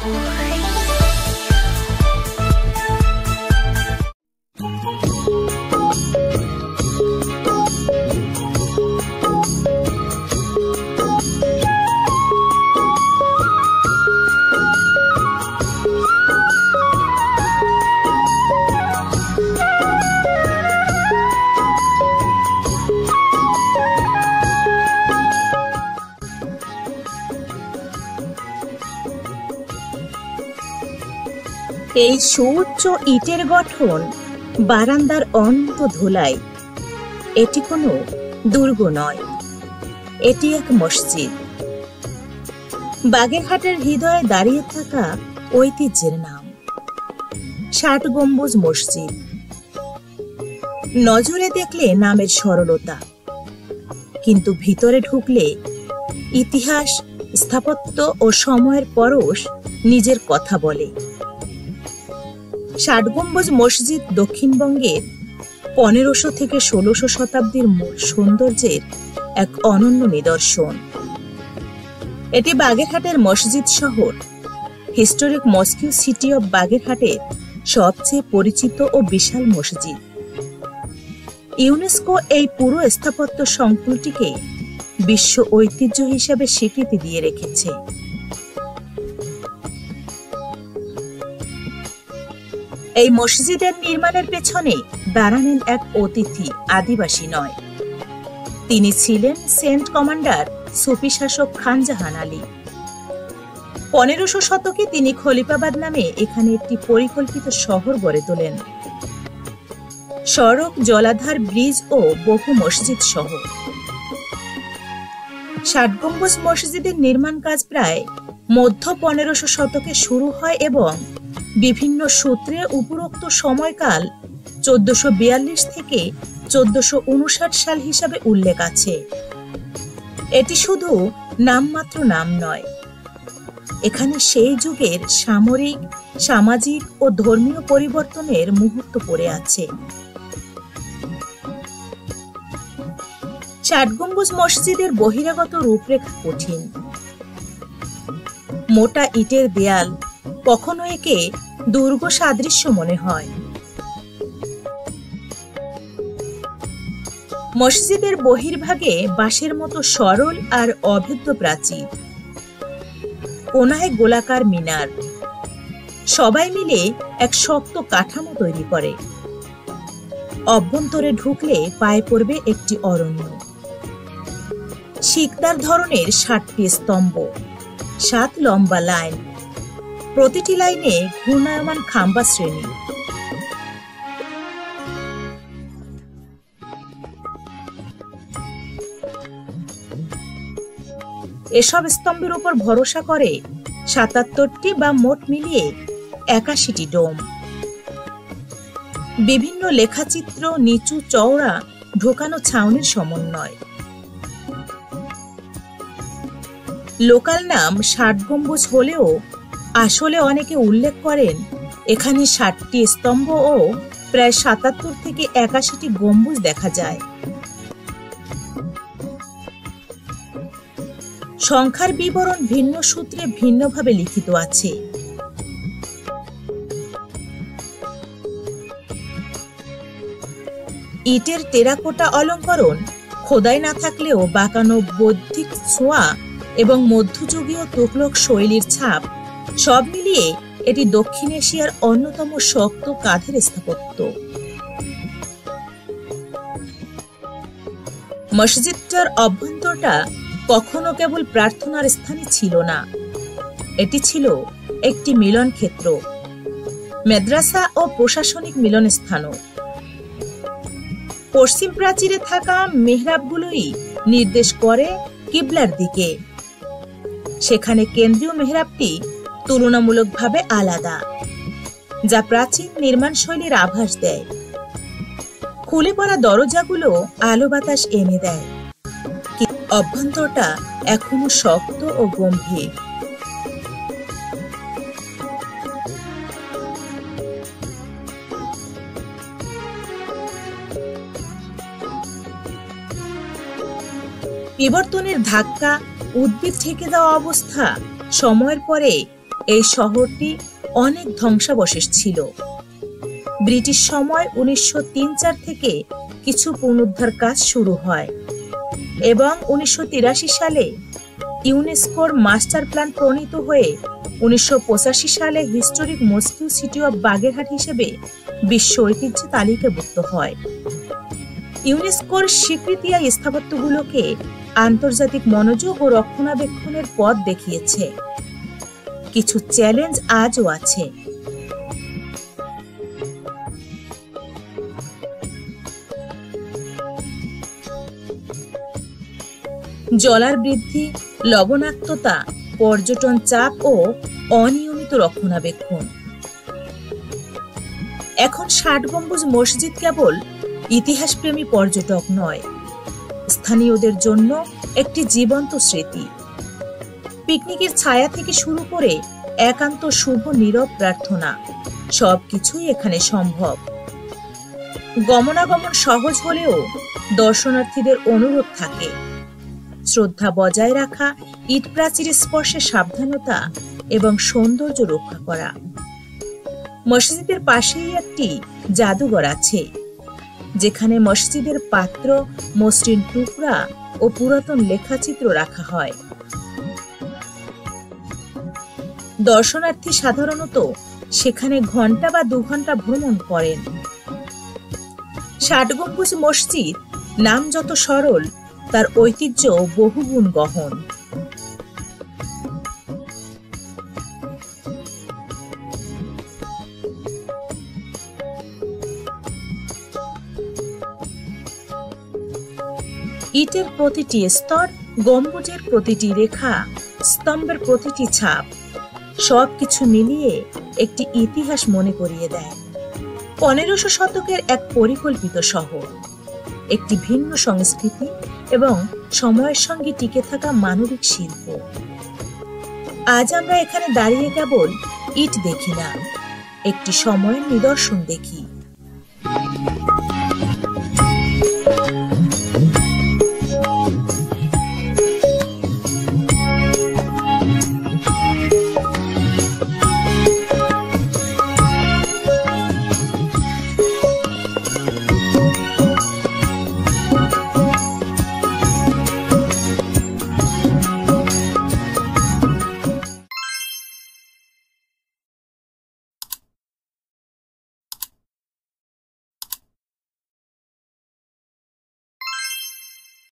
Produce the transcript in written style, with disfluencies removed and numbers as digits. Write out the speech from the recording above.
এই সুউচ্চ ইটের গঠন বারান্দার অনন্ত ধুলায়। এটি কোনো দুর্গ নয়, এটি এক মসজিদ। বাগেরহাটের হৃদয়ে দাঁড়িয়ে থাকা ঐতিহ্যের নাম ৬০ গম্বুজ মসজিদ। নজরে দেখলে নামের সরলতা, কিন্তু ভিতরে ঢুকলে ইতিহাস, স্থাপত্য ও সময়ের পরশ নিজের কথা বলে। ৬০ গম্বুজ মসজিদ দক্ষিণবঙ্গের ১৫০০ থেকে ১৬০০ শতাব্দীর মূল সৌন্দর্যের এক অনন্য নিদর্শন। এটি বাগেরহাটের মসজিদ শহর, হিস্টোরিক মস্কো সিটি অব বাগেরহাটের সবচেয়ে পরিচিত ও বিশাল মসজিদ। ইউনেস্কো এই পুরো স্থাপত্য সংকুলটিকে বিশ্ব ঐতিহ্য হিসেবে স্বীকৃতি দিয়ে রেখেছে। এই মসজিদের নির্মাণের পেছনে দাঁড়ালেন এক অতিথি, আদিবাসী নয়। তিনি ছিলেন সেন্ট কমান্ডার সুফি শাসক খান জাহান আলী। ১৫০০ শতকে তিনি খলিফাবাদ নামে এখানে একটি পরিকল্পিত শহর গড়ে তোলেন। সড়ক, জলাধার, ব্রিজ ও বহু মসজিদ সহ ৬০ গম্বুজ মসজিদের নির্মাণ কাজ প্রায় মধ্য ১৫০০ শতকে শুরু হয় এবং বিভিন্ন সূত্রে উপরোক্ত সময়কাল ১৪৪২ থেকে ১৪৫৯ সাল হিসাবে উল্লেখ আছে। এটি শুধু নামমাত্র নাম নয়, এখানে সেই যুগের সামরিক, সামাজিক ও ধর্মীয় পরিবর্তনের মুহূর্ত পড়ে আছে। ৬০ গম্বুজ মসজিদের বহিরাগত রূপরেখা কঠিন। মোটা ইটের দেয়াল, কখনো একে দুর্গ সাদৃশ্য মনে হয়। মসজিদের বহির্ভাগে বাঁশের মতো সরল আর অভেদ্য প্রাচীর, কোনায় গোলাকার মিনার, সবাই মিলে এক শক্ত কাঠামো তৈরি করে। অভ্যন্তরে ঢুকলে পায়ে পড়বে একটি অরণ্য। শিকদার ধরনের ৬০টি স্তম্ভ, ৭ লম্বা লাইন, প্রতিটি লাইনে ঘূর্ণায়মান খাম্বা শ্রেণী। এসব স্তম্ভের উপর ভরসা করে ৭৭টি বা মোট মিলিয়ে ৮১টি ডোম। বিভিন্ন লেখাচিত্র, নিচু চওড়া ঢোকানো ছাউনির সমন্বয়। লোকাল নাম ৬০ গম্বুজ হলেও আসলে অনেকে উল্লেখ করেন এখানে ৬০টি স্তম্ভ ও প্রায় ৭৭ থেকে ৮১টি গম্বুজ দেখা যায়। সংখ্যার বিবরণ ভিন্ন সূত্রে ভিন্নভাবে লিখিত আছে। ইটের টেরাকোটা অলঙ্করণ খোদাই না থাকলেও বাঁকানো বৌদ্ধিক ছোঁয়া এবং মধ্যযুগীয় তুগলক শৈলীর ছাপ, সব মিলিয়ে এটি দক্ষিণ এশিয়ার অন্যতম শক্ত কাঠের স্থাপত্য। মসজিদটার অভ্যন্তরটা কখনো কেবল প্রার্থনার স্থানই ছিল না, এটি ছিল একটি মিলন ক্ষেত্র, মাদ্রাসা ও প্রশাসনিক মিলন স্থানও। পশ্চিম প্রাচীরে থাকা মেহরাবগুলোই নির্দেশ করে কিবলার দিকে। সেখানে কেন্দ্রীয় মেহরাবটি তুলনামূলকভাবে আলাদা, যা প্রাচীন নির্মাণ শৈলীর আভাস দেয়। খুলে পড়া দরজাগুলো আলো বাতাস এনে দেয়, অভ্যন্তরটা এখনো শক্ত ও গম্ভীর। বিবর্তনের ধাক্কা, উদ্ভিদ ঢেকে দেওয়া অবস্থা, সময়ের পরে এই শহরটি অনেক ধ্বংসাবশেষ ছিল। ব্রিটিশ সময় 1903-4 থেকে কিছু পুনরুদ্ধার কাজ শুরু হয় এবং 1983 সালে ইউনেস্কোর মাস্টার প্ল্যান প্রণীত হয়ে 1985 সালে historic mosque city of Bagerhat হিসেবে বিশ্ব ঐতিহ্য তালিকাভুক্ত হয়। ইউনেস্কোর স্বীকৃতি এই স্থাপত্যগুলোকে আন্তর্জাতিক মনোযোগ ও রক্ষণাবেক্ষণের পথ দেখিয়েছে। কিছু চ্যালেঞ্জ আজও আছে। জলার বৃদ্ধি, লবণাক্ততা, পর্যটন চাপ ও অনিয়মিত রক্ষণাবেক্ষণ। এখন 60 গম্বুজ মসজিদ কেবল ইতিহাসপ্রেমী পর্যটক নয়, স্থানীয়দের জন্য একটি জীবন্ত স্মৃতি। পিকনিকের ছায়া থেকে শুরু করে একান্ত শুভ নীরব প্রার্থনা, সবকিছুই এখানে সম্ভব। গমনাগমন সহজ হলেও দর্শনার্থীদের অনুরোধ থাকে শ্রদ্ধা বজায় রাখা, ইট প্রাচীরের স্পর্শে সাবধানতা এবং সৌন্দর্য রক্ষা করা। মসজিদের পাশেই একটি জাদুঘর আছে, যেখানে মসজিদের পাত্র, মসৃণ টুকরা ও পুরাতন লেখাচিত্র রাখা হয়। দর্শনার্থী সাধারণত সেখানে ঘন্টা বা 2 ঘন্টা ভ্রমণ করেন। 60 গম্বুজ মসজিদ নাম যত সরল, তার ঐতিহ্য বহুগুণ গহন। ইটের প্রতিটি স্তর, গম্বুজের প্রতিটি রেখা, স্তম্ভের প্রতিটি ছাপ, সবকিছু মিলিয়ে একটি ইতিহাস মনে করিয়ে দেয়। 1500 শতকের এক পরিকল্পিত শহর, একটি ভিন্ন সংস্কৃতি এবং সময়ের সঙ্গে টিকে থাকা মানবিক শিল্প। আজ আমরা এখানে দাঁড়িয়ে কেবল ইট দেখি না, একটি সময়ের নিদর্শন দেখি।